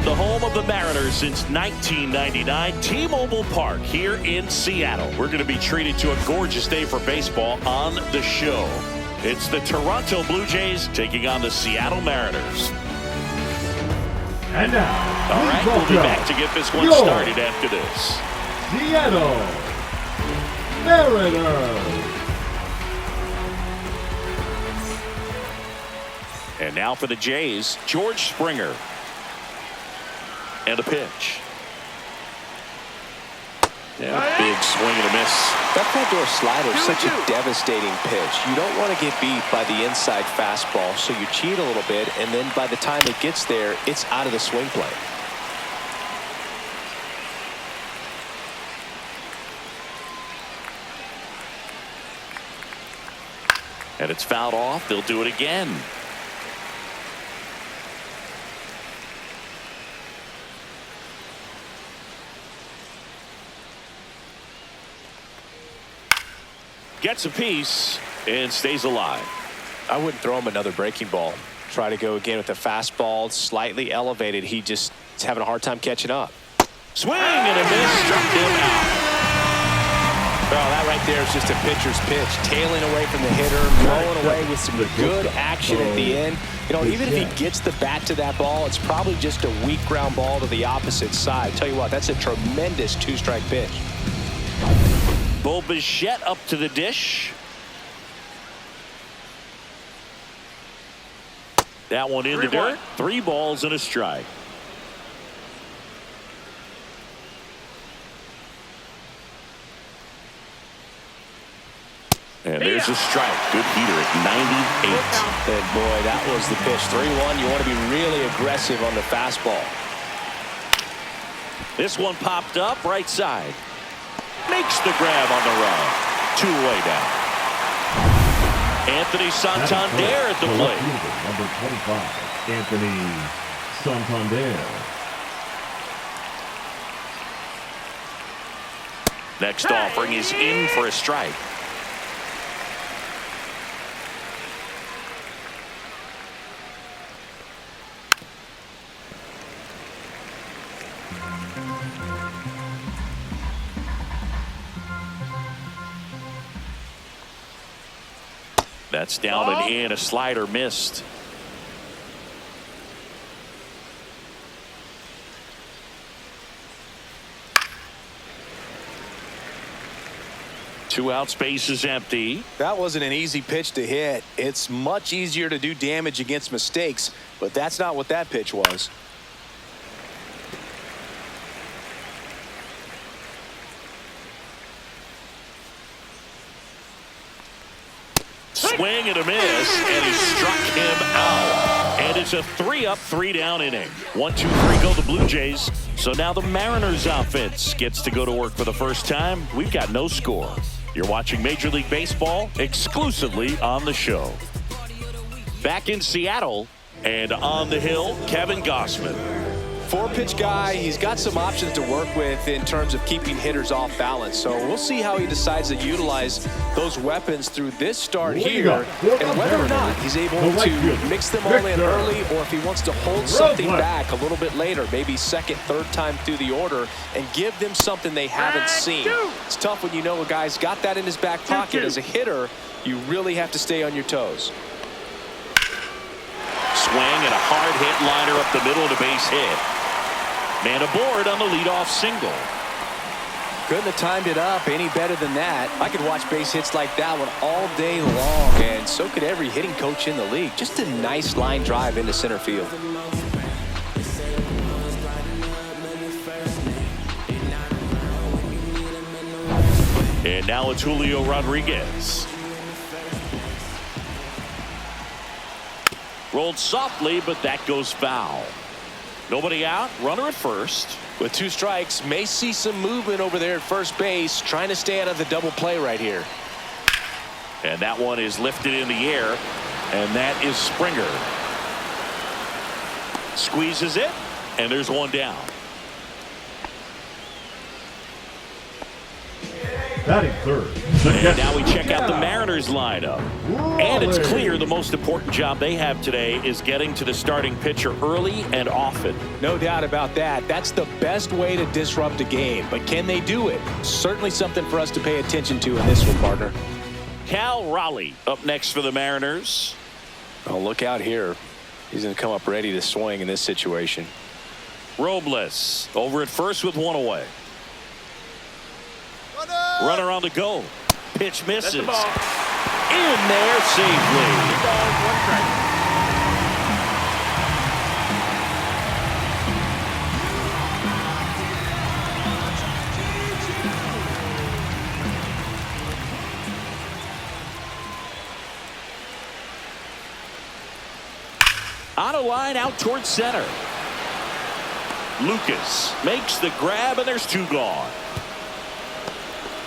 the home of the Mariners since 1999, T-Mobile Park here in Seattle. We're going to be treated to a gorgeous day for baseball on the show. It's the Toronto Blue Jays taking on the Seattle Mariners. And now, all right, we'll be back to get this one started after this. Seattle Mariners. And now for the Jays, George Springer. And a pitch. Yeah, big swing and a miss. That front door slider is such a devastating pitch. You don't want to get beat by the inside fastball, so you cheat a little bit, and then by the time it gets there, it's out of the swing plane. And it's fouled off. They'll do it again. Gets a piece and stays alive. I wouldn't throw him another breaking ball. Try to go again with the fastball slightly elevated. He just is having a hard time catching up. Swing and a miss. Struck him out. Well, that right there is just a pitcher's pitch. Tailing away from the hitter, blowing away with some good action at the end. You know, even if he gets the bat to that ball, it's probably just a weak ground ball to the opposite side. Tell you what, that's a tremendous two-strike pitch. Bo Bichette up to the dish. That one in the dirt. 3 balls and a strike. And there's a strike. Good heater at 98. And boy, that was the pitch. 3-1. You want to be really aggressive on the fastball. This one popped up right side. Makes the grab on the run. 2 away now. Anthony Santander at the plate. Number 25, Anthony Santander. Next offering is in for a strike. That's down and in. A slider missed. Two out, space is empty. That wasn't an easy pitch to hit. It's much easier to do damage against mistakes, but that's not what that pitch was. Swing and a miss, and he struck him out. And it's a 3-up, 3-down inning. 1-2-3 go the Blue Jays. So now the Mariners offense gets to go to work for the first time. We've got no score. You're watching Major League Baseball exclusively on the show. Back in Seattle and on the hill, Kevin Gossman. 4-pitch guy. He's got some options to work with in terms of keeping hitters off balance. So we'll see how he decides to utilize those weapons through this start here, and whether or not he's able to mix them all in early, or if he wants to hold something back a little bit later, maybe second, third time through the order, and give them something they haven't seen. It's tough when you know a guy's got that in his back pocket. As a hitter, you really have to stay on your toes. Swing and a hard hit liner up the middle of the base hit. Man aboard on the leadoff single. Couldn't have timed it up any better than that. I could watch base hits like that one all day long, and so could every hitting coach in the league. Just a nice line drive into center field. And now it's Julio Rodriguez. Rolled softly, but that goes foul. Nobody out, runner at first. With 2 strikes, may see some movement over there at first base, trying to stay out of the double play right here. And that one is lifted in the air, and that is Springer. Squeezes it, and there's one down. Batting third. And now we check out the Mariners lineup. And it's clear the most important job they have today is getting to the starting pitcher early and often. No doubt about that. That's the best way to disrupt a game. But can they do it? Certainly something for us to pay attention to in this one, partner. Cal Raleigh up next for the Mariners. Oh, look out here. He's going to come up ready to swing in this situation. Robles over at first with one away. Runner on the go. Pitch misses. In there safely. On a line out towards center. Lucas makes the grab, and there's two gone.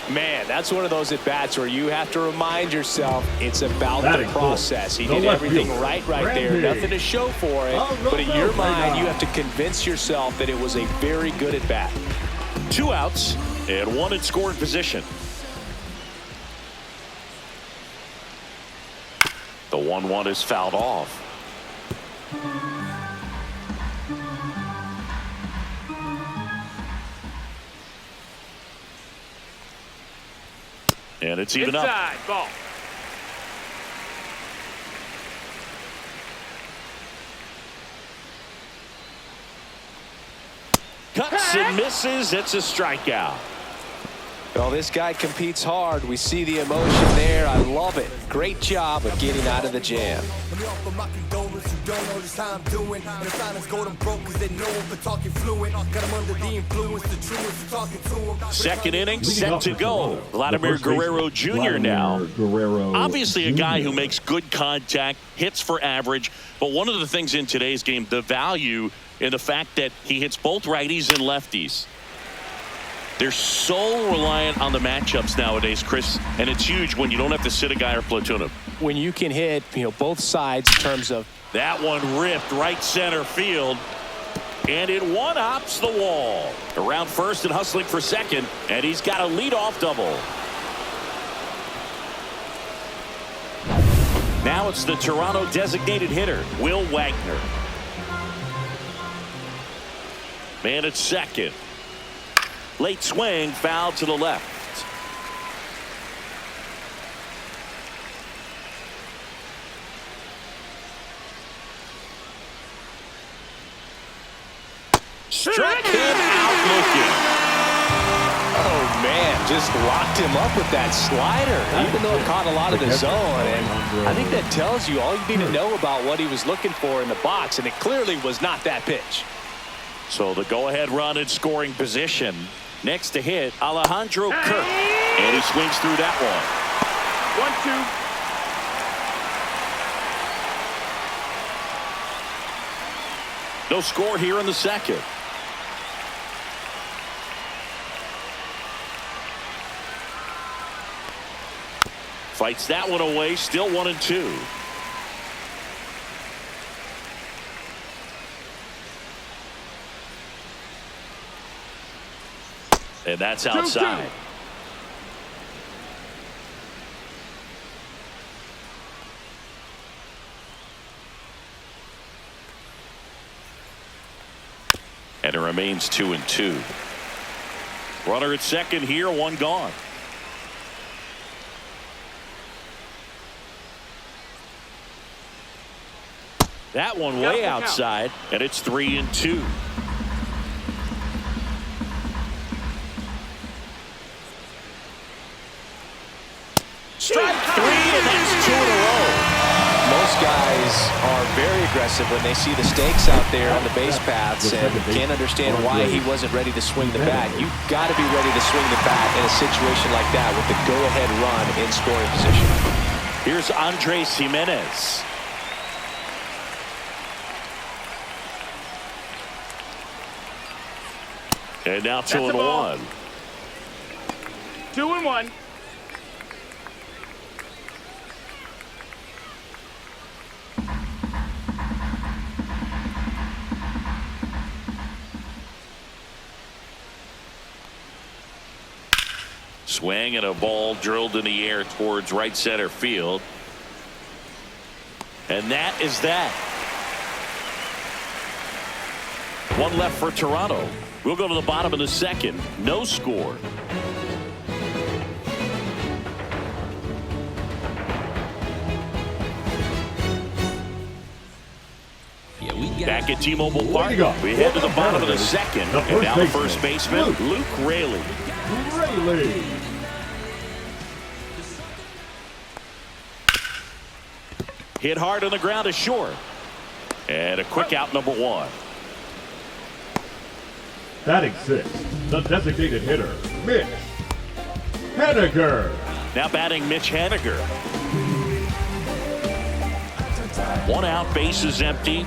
Man, that's one of those at-bats where you have to remind yourself it's about the process. He did everything right there. Nothing to show for it. But in your mind, you have to convince yourself that it was a very good at-bat. 2 outs and 1 in scoring position. The 1-1 is fouled off. And it's even up. Ball. Cuts and misses. It's a strikeout. Well, this guy competes hard. We see the emotion there. I love it. Great job of getting out of the jam. Second inning set to go. Vladimir Guerrero Jr. now. Obviously a guy who makes good contact, hits for average. But one of the things in today's game, the value in the fact that he hits both righties and lefties. They're so reliant on the matchups nowadays, Chris, and it's huge when you don't have to sit a guy or platoon him. When you can hit, both sides in terms of that one ripped right center field, and it one-hops the wall. Around first and hustling for second, and he's got a leadoff double. Now it's the Toronto designated hitter, Will Wagner. Man at second. Late swing, foul to the left. Struck him out looking. Oh, man, just locked him up with that slider, even though it caught a lot of the zone. And I think that tells you all you need to know about what he was looking for in the box, and it clearly was not that pitch. So the go-ahead run in scoring position. Next to hit, Alejandro Kirk. And he swings through that one. 1-2. No score here in the second. Fights that one away, still 1-2. And that's outside. 2-2. And it remains 2-2. Runner at second here, one gone. That one way outside, and it's 3-2. Strike three, and that's 2 in a row. Most guys are very aggressive when they see the stakes out there on the base paths and can't understand why he wasn't ready to swing the bat. You've got to be ready to swing the bat in a situation like that with the go-ahead run in scoring position. Here's Andres Jimenez. And now 2-1. 2-1. Swing and a ball drilled in the air towards right center field. And that is that. One left for Toronto. We'll go to the bottom of the second. No score. Back at T-Mobile Park, we head to the bottom of the second. And now the first baseman, Luke Raley. Hit hard on the ground to short. And a quick out, number one. Batting sixth, the designated hitter, Mitch Haniger. Now batting Mitch Haniger. One out, bases empty.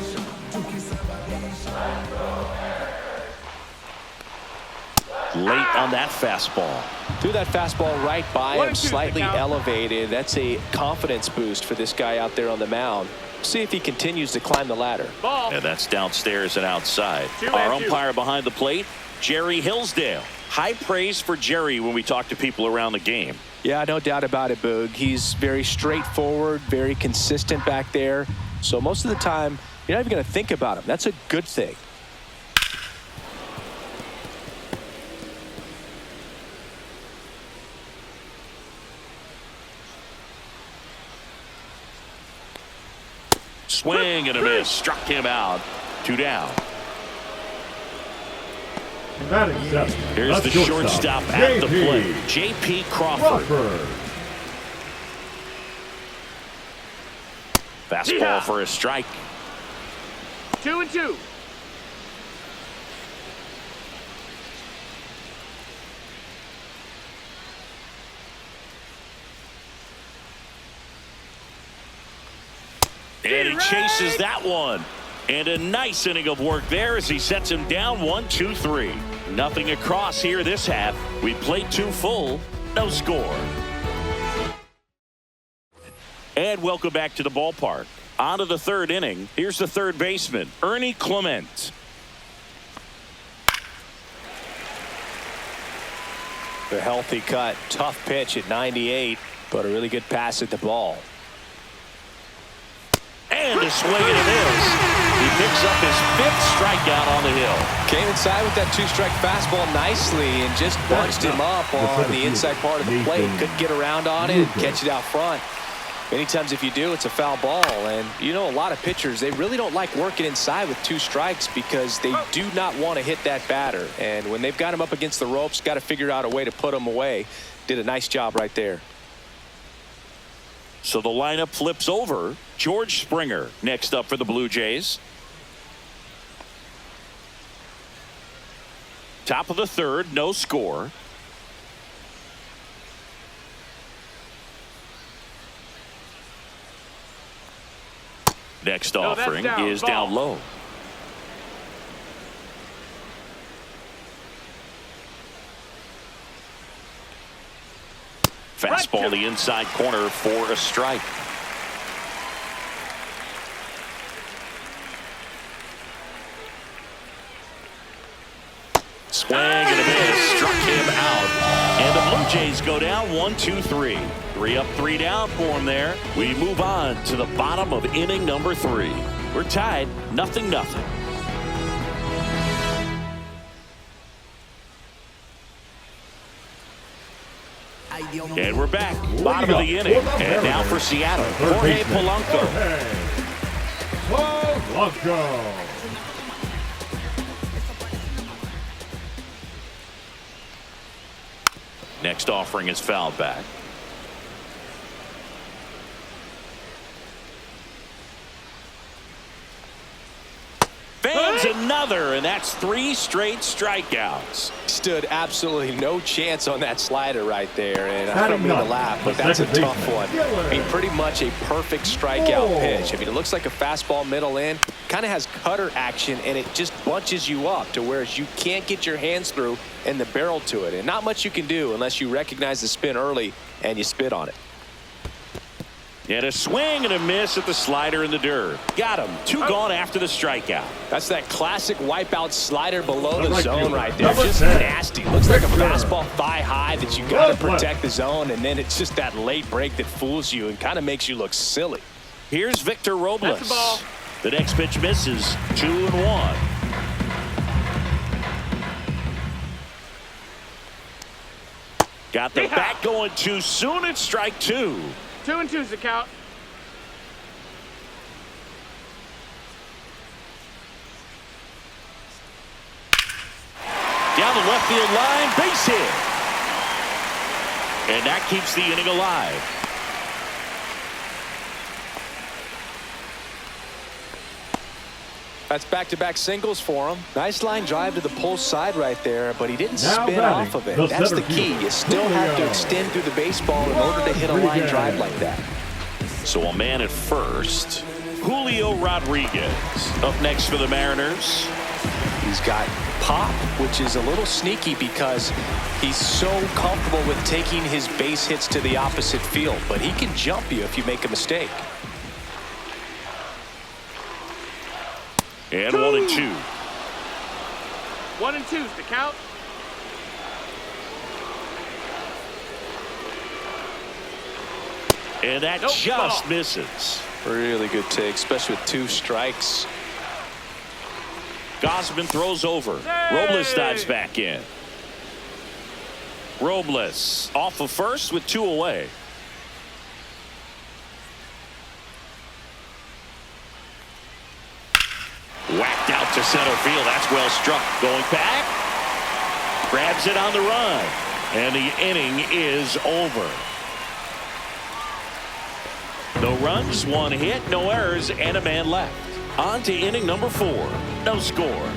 Late on that fastball. Threw that fastball right by him, slightly elevated. That's a confidence boost for this guy out there on the mound. See if he continues to climb the ladder. And that's downstairs and outside. Our umpire behind the plate, Jerry Hillsdale. High praise for Jerry when we talk to people around the game. Yeah, no doubt about it, Boog. He's very straightforward, very consistent back there. So most of the time, you're not even going to think about him. That's a good thing. Swing and a miss. Struck him out. 2 down. Here's the shortstop at the plate, J.P. Crawford. Fastball for a strike. 2-2. And he chases that one. And a nice inning of work there as he sets him down 1-2-3. Nothing across here this half. We played 2 full. No score. And welcome back to the ballpark. On to the third inning. Here's the third baseman, Ernie Clement. The healthy cut. Tough pitch at 98, but a really good pass at the ball. And a swing and a miss. He picks up his 5th strikeout on the hill. Came inside with that 2-strike fastball nicely and just bunched him up on the inside part of the plate. Couldn't get around on it and catch it out front. Many times if you do, it's a foul ball. And you know, a lot of pitchers, they really don't like working inside with 2 strikes because they do not want to hit that batter. And when they've got him up against the ropes, got to figure out a way to put him away. Did a nice job right there. So the lineup flips over. George Springer next up for the Blue Jays. Top of the third, no score. Next offering is down low. Fastball the inside corner for a strike. Swing and a miss. Struck him out. And the Blue Jays go down 1-2-3. 3 up, 3 down for him there. We move on to the bottom of inning number 3. We're tied 0-0. And we're back. Bottom of the inning. And now for Seattle, Jorge Polanco. Next offering is fouled back. Fans another, and that's 3 straight strikeouts. Stood absolutely no chance on that slider right there, and I don't mean to laugh, but that's a tough one. I mean, pretty much a perfect strikeout pitch. I mean, it looks like a fastball middle in, kind of has cutter action, and it just bunches you up to where you can't get your hands through and the barrel to it, and not much you can do unless you recognize the spin early and you spit on it. And a swing and a miss at the slider in the dirt. Got him. 2 gone after the strikeout. That's that classic wipeout slider below the zone right there. Number Just 10. nasty. Looks like a fastball thigh high that you got to protect the zone, and then it's just that late break that fools you and kind of makes you look silly. Here's Victor Robles. That's the ball. The next pitch misses. 2-1. Got the Yeehaw. bat going too soon. It's strike 2. 2-2's the count. Down the left field line, base hit. And that keeps the inning alive. That's back-to-back singles for him. Nice line drive to the pull side right there, but he didn't Now spin batting, off of it. the That's the center key. fielder, You still have to Julio. extend through the baseball in order to hit a line drive like that. So a man at first. Julio Rodriguez up next for the Mariners. He's got pop, which is a little sneaky because he's so comfortable with taking his base hits to the opposite field, but he can jump you if you make a mistake. And 1-2. 1-2's the count. And that Nope, just ball. misses. Really good take, especially with 2 strikes. Gosman throws over. Hey! Robles dives back in. Robles off of first with 2 away. Whacked out to center field. That's well struck. Going back. Grabs it on the run. And the inning is over. No runs, 1 hit, no errors, and a man left. On to inning number 4. No score.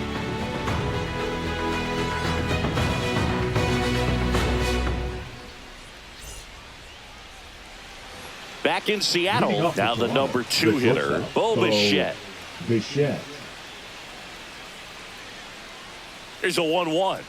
Back in Seattle, now the number 2 hitter, Bo Bichette. Bichette. Here's a 1-1.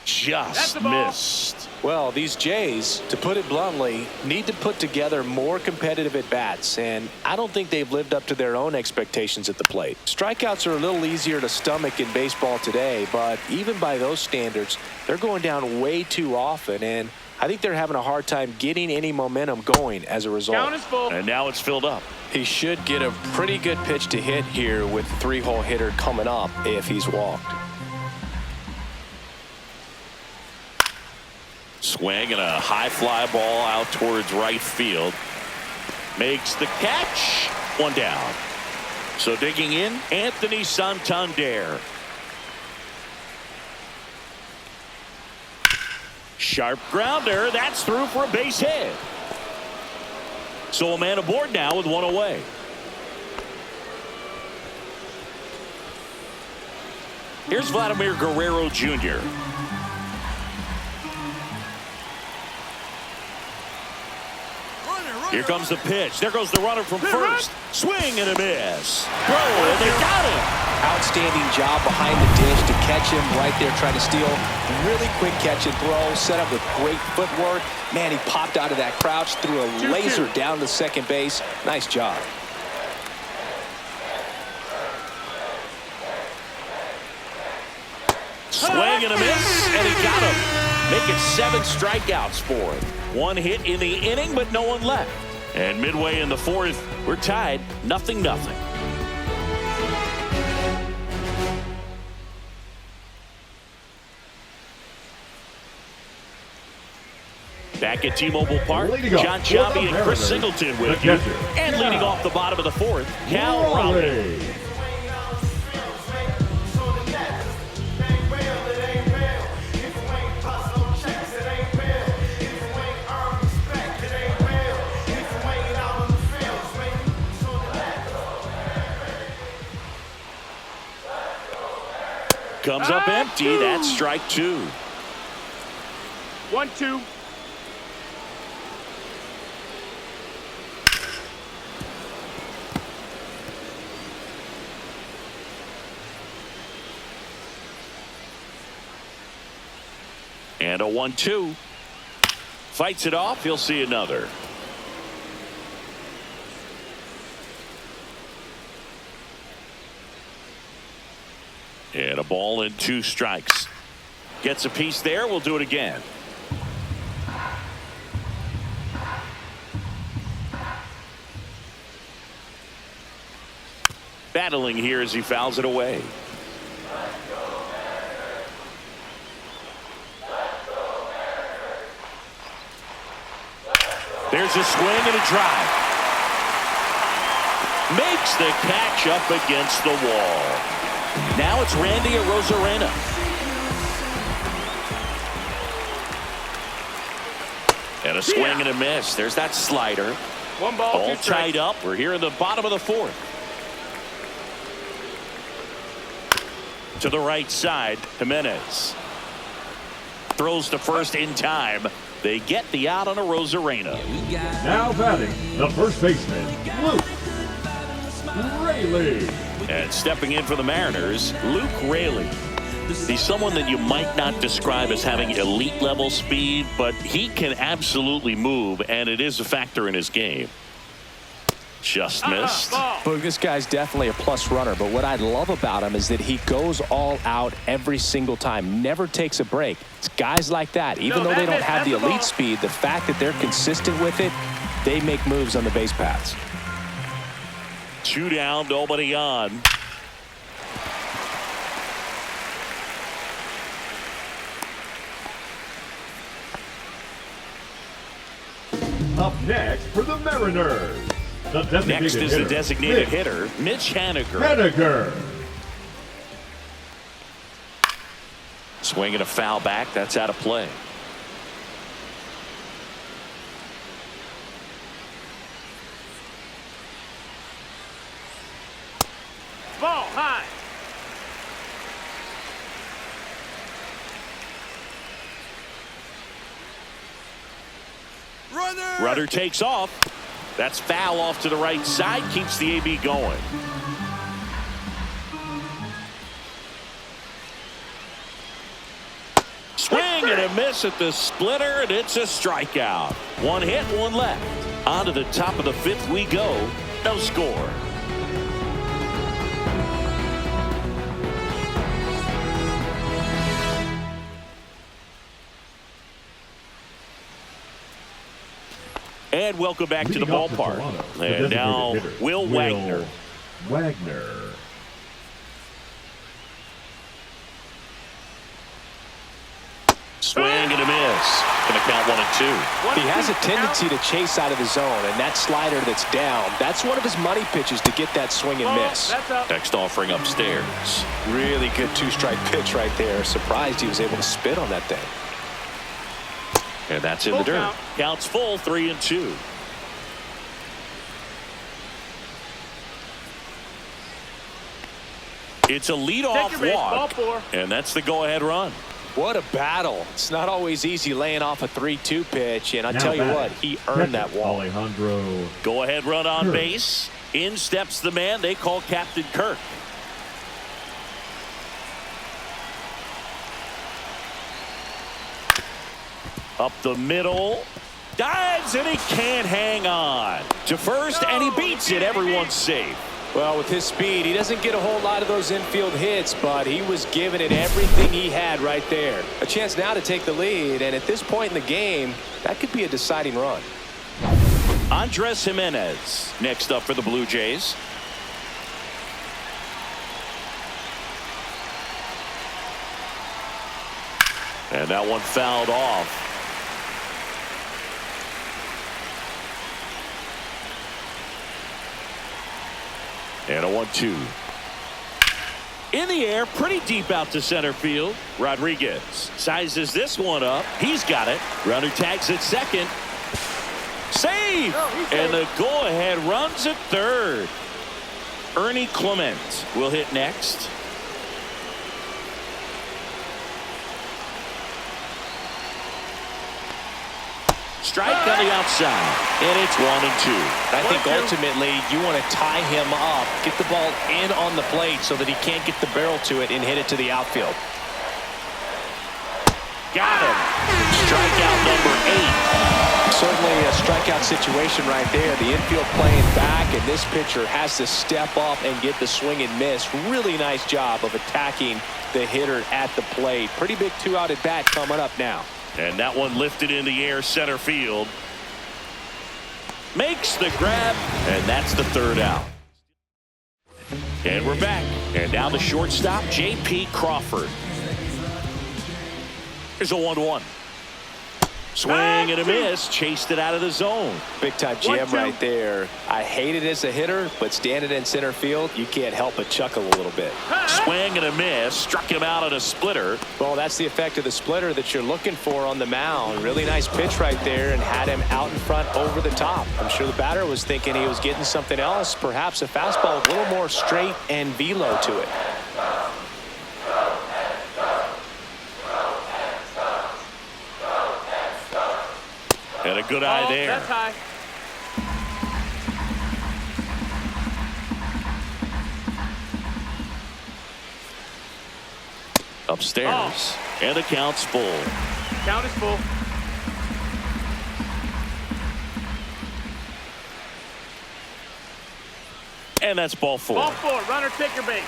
That's Just the ball. missed. Well, these Jays, to put it bluntly, need to put together more competitive at-bats, and I don't think they've lived up to their own expectations at the plate. Strikeouts are a little easier to stomach in baseball today, but even by those standards, they're going down way too often, and I think they're having a hard time getting any momentum going as a result. Count is full. And now it's filled up. He should get a pretty good pitch to hit here with the 3-hole hitter coming up if he's walked. Swing and a high fly ball out towards right field. Makes the catch. 1 down. So digging in, Anthony Santander. Sharp grounder. That's through for a base hit. So a man aboard now with 1 away. Here's Vladimir Guerrero Jr. Here comes the pitch. There goes the runner from first. Swing and a miss. Throw, and they got him. Outstanding job behind the dish to catch him right there trying to steal. Really quick catch and throw, set up with great footwork. Man, he popped out of that crouch, threw a 2-2. laser down to second base. Nice job. Swing and a miss, and he got him. Making 7 strikeouts for him. 1 hit in the inning, but no one left. And midway in the 4th, we're tied 0-0. Back at T-Mobile Park, Leading off John for the Sciambi and Chris Mariners, Singleton the with you. catcher, And leading Cal off the bottom of the 4th, Cal Raleigh. Raleigh. Comes up empty. That's strike 2. 1-2. And a 1-2. Fights it off. He'll see another. And a ball and 2 strikes. Gets a piece there. We'll do it again. Battling here as he fouls it away. There's a swing and a drive. Makes the catch up against the wall. Now it's Randy Arozarena. And a swing and a miss. There's that slider. 1 ball, 2 All strikes. tied up. We're here in the bottom of the 4th. To the right side, Jimenez throws to first in time. They get the out on Arozarena. Now batting, the first baseman, Luke Raley. And stepping in for the Mariners, Luke Raley. He's someone that you might not describe as having elite level speed, but he can absolutely move, and it is a factor in his game. Just missed. Look, this guy's definitely a plus runner, but what I love about him is that he goes all out every single time, never takes a break. It's guys like that, even though they don't have the elite speed, the fact that they're consistent with it, they make moves on the base paths. 2 down, nobody on. Up next for the Mariners, the designated Next is hitter, the designated hitter, Mitch Haniger. Haniger. Swing and a foul back. That's out of play. Ball high. Rudder takes off. That's foul off to the right side. Keeps the AB going. Swing and a miss at the splitter, and it's a strikeout. 1 hit, 1 left. On to the top of the 5th we go. No score. And welcome back to the Leading off for ballpark. Toronto, the And now designated hitter, Will Wagner. Wagner. Swing and a miss. Gonna count 1 and 2. He has a tendency to chase out of the zone, and that slider that's down, that's one of his money pitches to get that swing and miss. That's up. Next offering upstairs. Really good 2-strike pitch right there. Surprised he was able to spit on that thing. And that's in the Full dirt. count. Counts full, 3 and 2. It's a leadoff Take your base, ball walk, 4. and that's the go-ahead run. What a battle. It's not always easy laying off a 3-2 pitch, and I Now tell you batting, what, he earned that catcher, walk. Alejandro. Go-ahead run on Kirk. base. In steps the man they call Captain Kirk. Up the middle. Dives, and he can't hang on. To first, and he beats it. Everyone's safe. Well, with his speed, he doesn't get a whole lot of those infield hits, but he was giving it everything he had right there. A chance now to take the lead, and at this point in the game, that could be a deciding run. Andres Jimenez next up for the Blue Jays. And that one fouled off. And a 1-2. In the air, pretty deep out to center field. Rodriguez sizes this one up. He's got it. Runner tags at second. Save! And the go-ahead runs at third. Ernie Clement will hit next. Strike on the outside, and it's 1 and 2. I think ultimately you want to tie him up, get the ball in on the plate so that he can't get the barrel to it and hit it to the outfield. Got him. Strikeout number 8. Certainly a strikeout situation right there. The infield playing back, and this pitcher has to step up and get the swing and miss. Really nice job of attacking the hitter at the plate. Pretty big two-out at bat coming up now. And that one lifted in the air center field. Makes the grab, and that's the third out. And we're back. And now the shortstop, J.P. Crawford. Here's a 1-1. Swing and a miss. Chased it out of the zone. Big time jam right there. I hate it as a hitter, but standing in center field, you can't help but chuckle a little bit. Swing and a miss. Struck him out on a splitter. Well, that's the effect of the splitter that you're looking for on the mound. Really nice pitch right there and had him out in front over the top. I'm sure the batter was thinking he was getting something else, perhaps a fastball a little more straight and velo to it. And a good eye there. That's high. Upstairs. And the count's full. Count is full. And that's ball four. Ball four. Runner, take your base.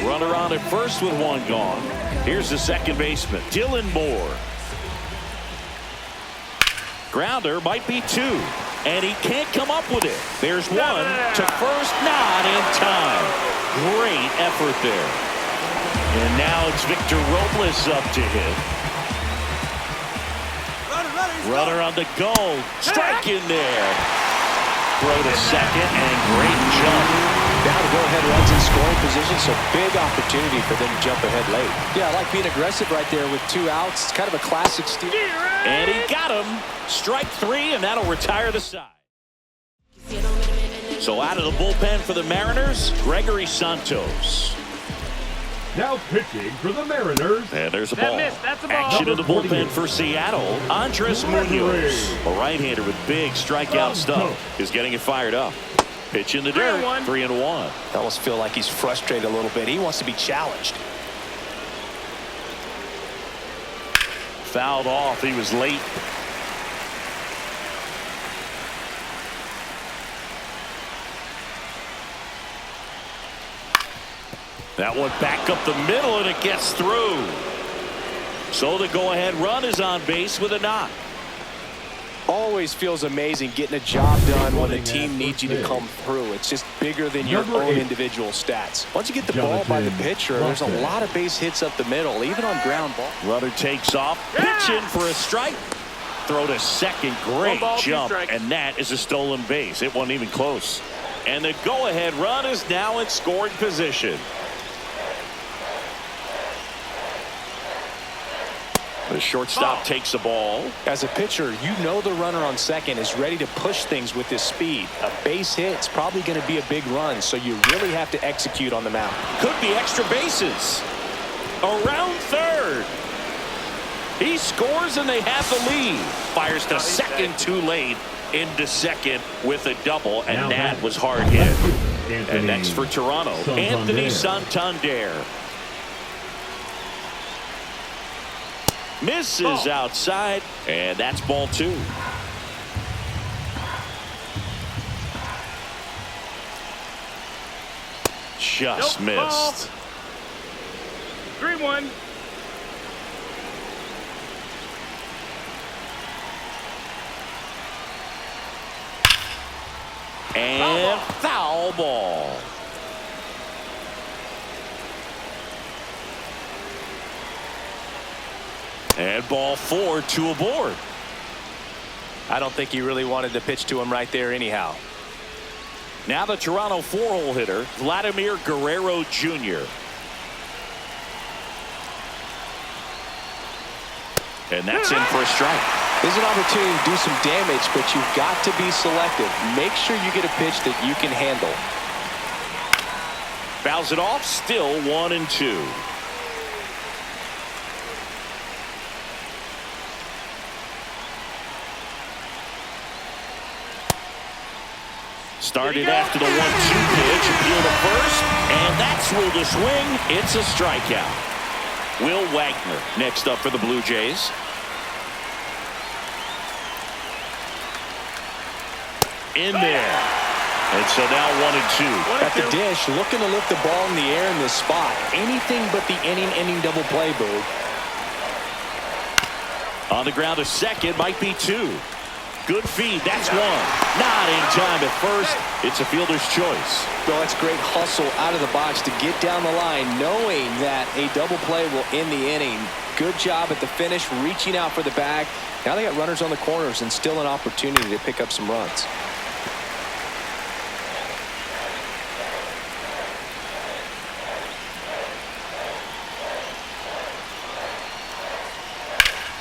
Runner on at first with one gone. Here's the second baseman, Dylan Moore. Grounder might be two, and he can't come up with it. There's one to first, not in time. Great effort there. And now it's Victor Robles up to hit. Runner on the go. Strike in there. Throw to second, and great jump. Now the go-ahead runs in scoring position, so big opportunity for them to jump ahead late. Yeah, I like being aggressive right there with 2 outs. It's kind of a classic steal. And he got him. Strike 3, and that'll retire the side. So out of the bullpen for the Mariners, Gregory Santos. Now pitching for the Mariners. And there's a ball. That's a ball. Action in the Number bullpen for Seattle. Andres Munoz, a right-hander with big strikeout stuff, is getting it fired up. Pitch in the dirt, 3-1. I almost feel like he's frustrated a little bit. He wants to be challenged. Fouled off. He was late. That one back up the middle, and it gets through. So the go-ahead run is on base with a knock. Always feels amazing getting a job done when the team needs you to come through. It's just bigger than your own individual stats. Once you get the ball by the pitcher, there's a lot of base hits up the middle, even on ground ball. Runner takes off, pitch in for a strike. Throw to second, great jump, and that is a stolen base. It wasn't even close. And the go-ahead run is now in scoring position. The shortstop takes the ball. As a pitcher, you know the runner on second is ready to push things with his speed. A base hit's probably going to be a big run, so you really have to execute on the mound. Could be extra bases. Around third. He scores, and they have the lead. Fires to second too late. Into second with a double, and that was hard hit. And next for Toronto, Anthony Santander. Misses outside, and that's ball 2. Just missed. 3-1. And foul ball. And ball 4, 2 aboard. I don't think he really wanted to pitch to him right there anyhow. Now the Toronto 4-hole hitter, Vladimir Guerrero Jr. And that's in for a strike. There's an opportunity to do some damage, but you've got to be selective. Make sure you get a pitch that you can handle. Fouls it off, still 1-2. Started after the 1-2 pitch, appeal to first, and that's ruled a swing. It's a strikeout. Will Wagner next up for the Blue Jays. In there. And so now 1-2. At the dish, looking to lift the ball in the air in this spot. Anything but the inning double play, Boo. On the ground to second, might be 2. Good feed, that's 1. Not in time at first. It's a fielder's choice. Well, that's great hustle out of the box to get down the line, knowing that a double play will end the inning. Good job at the finish, reaching out for the bag. Now they got runners on the corners and still an opportunity to pick up some runs.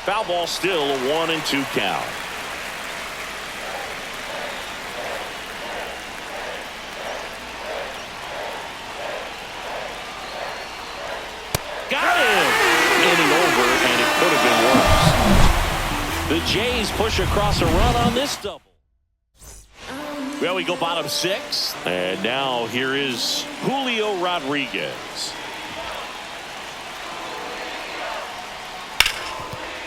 Foul ball, still a 1-2 count. Got him! Inning over, and it could have been worse. The Jays push across a run on this double. Well, we go bottom 6, and now here is Julio Rodriguez.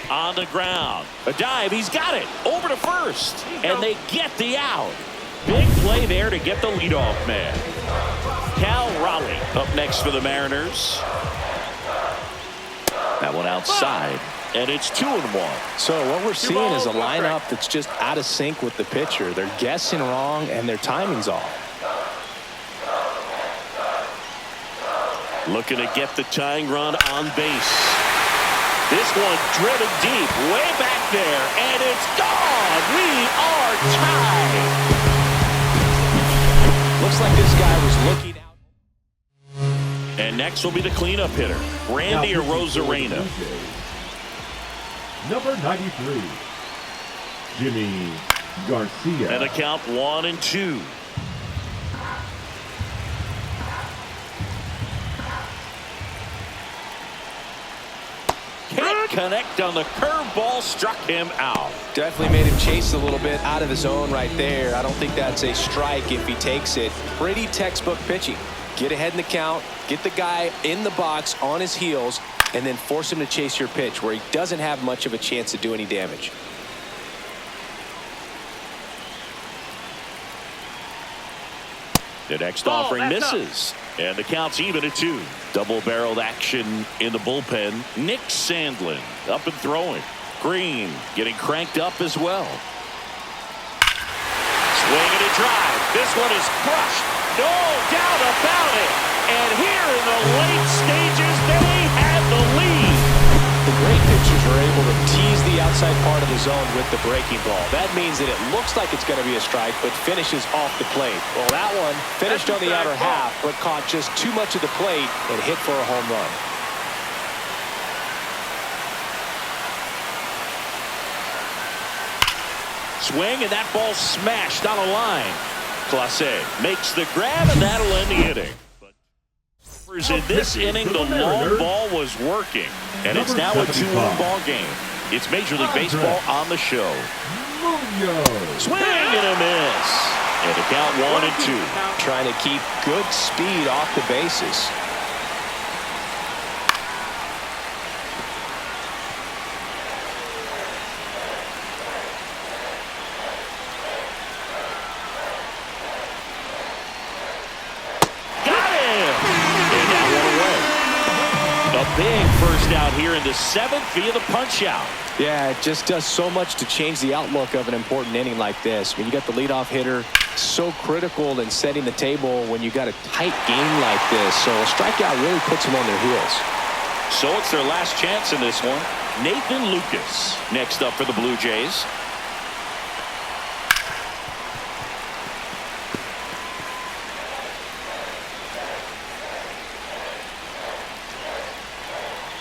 On the ground, a dive, he's got it, over to first, and they get the out. Big play there to get the leadoff man. Cal Raleigh up next for the Mariners. That one outside, and it's 2-1. So what we're seeing is a lineup that's just out of sync with the pitcher. They're guessing wrong, and their timing's off. Looking to get the tying run on base. This one driven deep, way back there, and it's gone. We are tied. Looks like this guy was looking out. And next will be the cleanup hitter, Randy Arozarena. Number 93, Jimmy Garcia. And a count 1-2. Can't connect on the curveball, struck him out. Definitely made him chase a little bit out of the zone right there. I don't think that's a strike if he takes it. Pretty textbook pitching. Get ahead in the count, get the guy in the box on his heels, and then force him to chase your pitch where he doesn't have much of a chance to do any damage. The next offering misses. And the count's even at 2. Double-barreled action in the bullpen. Nick Sandlin up and throwing. Green getting cranked up as well. Swing and a drive. This one is crushed. No doubt about it. And here in the late stages, they have the lead. The great pitchers are able to tease the outside part of the zone with the breaking ball. That means that it looks like it's going to be a strike, but finishes off the plate. Well, that one finished on the outer half, but caught just too much of the plate and hit for a home run. Swing, and that ball smashed on a line. Clase makes the grab, and that'll end the inning. In this inning, the long ball was working, and it's now a 2-1 ball game. It's Major League Baseball on the show. Swing and a miss. And a count 1-2. Trying to keep good speed off the bases. Big first out here in the 7th via the punch out. Yeah, it just does so much to change the outlook of an important inning like this. When you got the leadoff hitter, so critical in setting the table when you got a tight game like this. So a strikeout really puts them on their heels. So it's their last chance in this one. Nathan Lucas next up for the Blue Jays.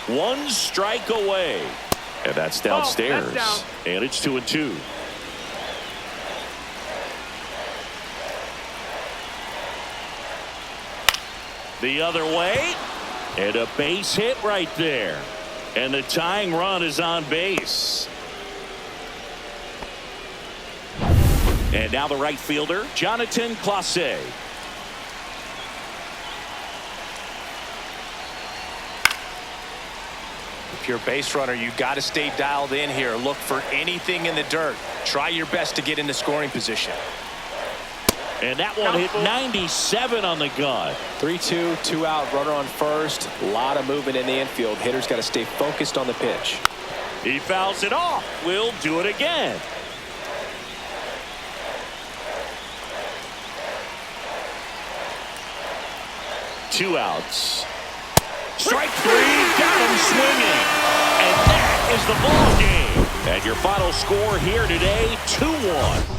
One strike away. And that's downstairs. That's down. And it's 2-2. The other way. And a base hit right there. And the tying run is on base. And now the right fielder, Jonathan Clase. If you're a base runner, you got to stay dialed in here. Look for anything in the dirt. Try your best to get into scoring position. And that one hit 97 on the gun. 3-2, 2 out, runner on first. A lot of movement in the infield. Hitter's got to stay focused on the pitch. He fouls it off. We'll do it again. Two outs. Strike three, got him swinging. And that is the ball game. And your final score here today, 2-1.